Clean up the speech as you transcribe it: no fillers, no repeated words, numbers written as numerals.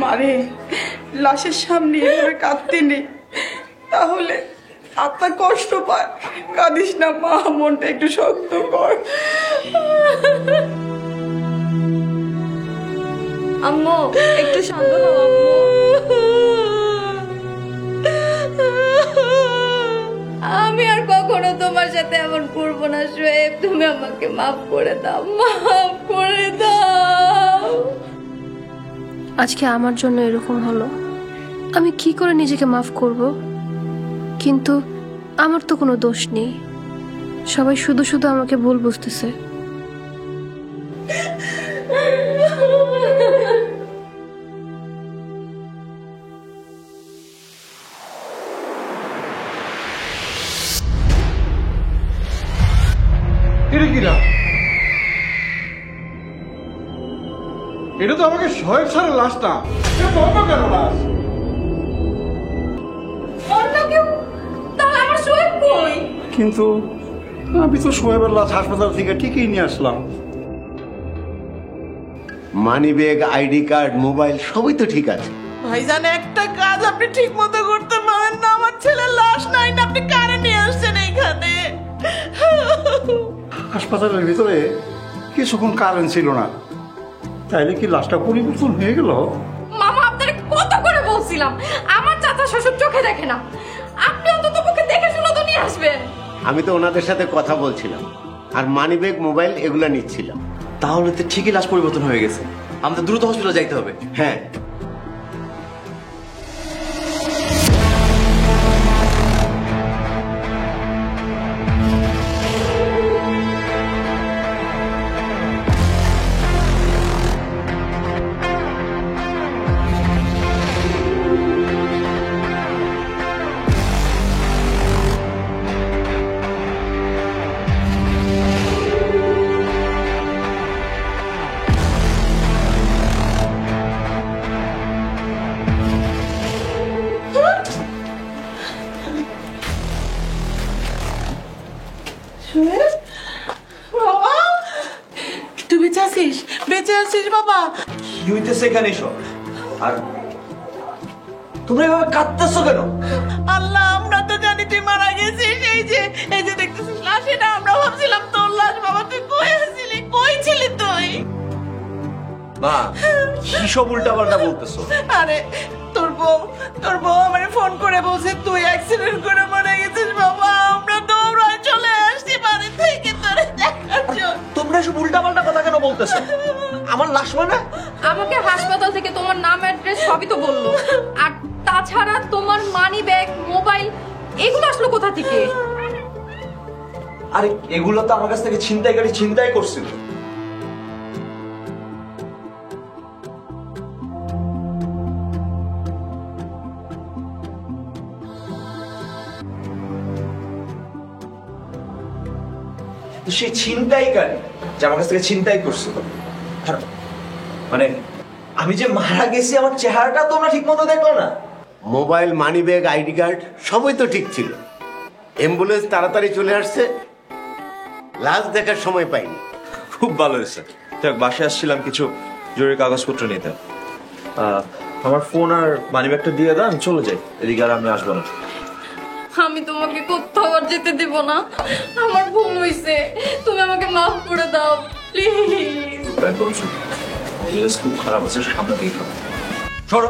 মারে লাশের সামনে এভাবে কাঁদতে নেই, তাহলে আত্মা কষ্ট পায়। কাঁদিস না মা, মনটা একটু শক্ত কর। আম্মু একটু শান্ত হও আম্মু। আমি আর কখনো তোমার সাথে এমন করবো না শোয়েব, তুমি আমাকে মাফ করে দাও, মাফ করে দাও। আজকে আমার জন্য এরকম হলো, আমি কি করে নিজেকে মাফ করব? কিন্তু আমার তো কোনো দোষ নেই, সবাই শুধু শুধু আমাকে ভুল বুঝতেছে। এটা তো আমাকে শোয়েব স্যারের লাশ না, কেন লাশ? কিন্তু আমি তো শোয়েবের লাশ হাসপাতাল থেকে ঠিকই নিয়ে আসলাম। Money bag, ID card, mobile সবই তো ঠিক আছে। ভাইজান একটা কাজ আপনি ঠিক মতো করতে পারেন না, আমার ছেলের লাশ নাই না, আপনি কারে নিয়ে আসছেন এইখানে? হাসপাতালের ভিতরে কিছুক্ষণ কারেন্ট ছিল না, তাইলে কি লাশটা পরিবর্তন হয়ে গেল? মামা আপনারে কত করে বলছিলাম, আমার চাচা শ্বশুর চোখে দেখে না, আপনি অন্তত পক্ষে দেখে শুনে তো নিয়ে আসবেন। আমি তো ওনাদের সাথে কথা বলছিলাম আর মানি ব্যাগ, মোবাইল এগুলা নিচ্ছিলাম। তাহলে তো ঠিকই লাশ পরিবর্তন হয়ে গেছে, আমাদের দ্রুত হসপিটালে যাইতে হবে। হ্যাঁ, বাবা তুই বেঁচে আছিস? বেঁচে আছিস বাবা? কি হইতেছে এখানে সব? আর তোমরা এভাবে কাঁদতেছো কেন? আল্লাহ, আমরা তো জানি তুই মারা গেছিস। এই যে দেখতেছিস লাশ, এটা আমরা ভাবছিলাম তোর লাশ। বাবা তুই কই আছিলি? কই ছিলি তুই? মা কি সব উল্টাপাল্টা বলতেছো? আরে তোর বউ আমারে ফোন করে বলছে তুই অ্যাক্সিডেন্ট করে মারা গেছিস। বাবা আমরা দৌড়ায় চলে আসছি বাড়ি থেকে তোরে দেখার জন্য। তোমরা সব উল্টাপাল্টা কথা কেন বলতেছো? আমার লাশ মানে? আমাকে হাসপাতাল থেকে তোমার নাম অ্যাড্রেস সবই তো বললো, আর তাছাড়া তোমার মানি ব্যাগ, মোবাইল এগুলো আসলো কোথা থেকে? আরে এগুলো তো আমার কাছ থেকে ছিনতাইকারী ছিনতাই করছিল। সেই ছিনতাইকারী যে আমার কাছ থেকে ছিনতাই করছিল, মানে আমি যে মারা গেছি আমার চেহারাটা তোমরা ঠিক মতো দেখলো না? মোবাইল, মানি ব্যাগ, আইডি কার্ড সবই তো ঠিক ছিল। অ্যাম্বুলেন্স তাড়াতাড়ি চলে আসছে, লাশ দেখার সময় পাইনি। খুব ভালো হয়েছে। দেখ বাসায় আসছিলাম কিছু জরুরি কাগজপত্র নিতে, আমার ফোন আর মানিব্যাগটা দিয়ে দাও, আমি চলে যাই। এদিকে আর আমি আসবো না। আমি তোমাকে কোথাও আর যেতে দেব না, আমার ভুল হয়েছে, তুমি আমাকে মাফ করে দাও প্লিজ। একদম খুব খারাপ আছে, সামনে দিকে সরো।